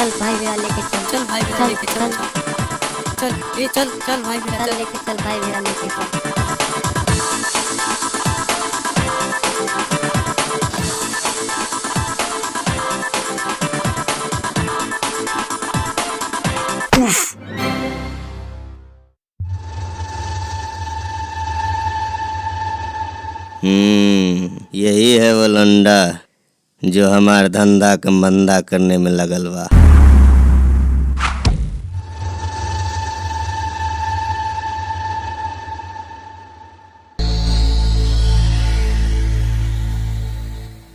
चल भाई मेरा लेके चल। चल भाई मेरा लेके चल। चल ये चल चल भाई मेरा चल लेके चल भाई मेरा लेके चल। यही है वो लंडा जो हमार धंधा के मंदा करने में लगल बा।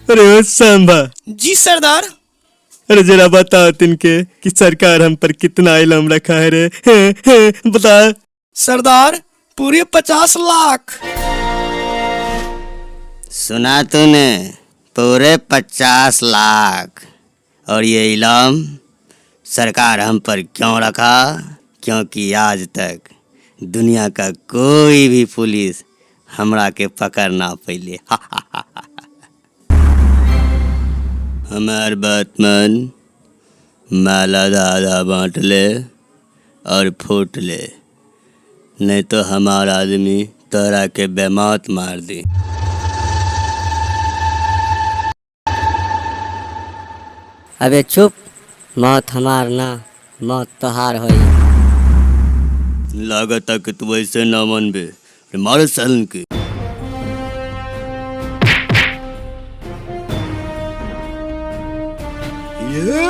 अरे ओ सांबा, जी सरदार। अरे जरा बता तिनके कि सरकार हम पर कितना इल्जाम रखा है रे। बता। सरदार पूरे 50 लाख। सुना तूने? पूरे 50 लाख। और ये इल्जाम सरकार हम पर क्यों रखा? क्योंकि आज तक दुनिया का कोई भी पुलिस हमरा के पकड़ ना पैले। हमार बात मान, माला आधा बांट ले और फूट ले, नहीं तो हमार आदमी तोरा के बेमौत मार दी। अबे चुप, मौत हमार ना मौत तोहार होई। लागत कि तू ऐसे ना मनबे, मारे सालन के। ये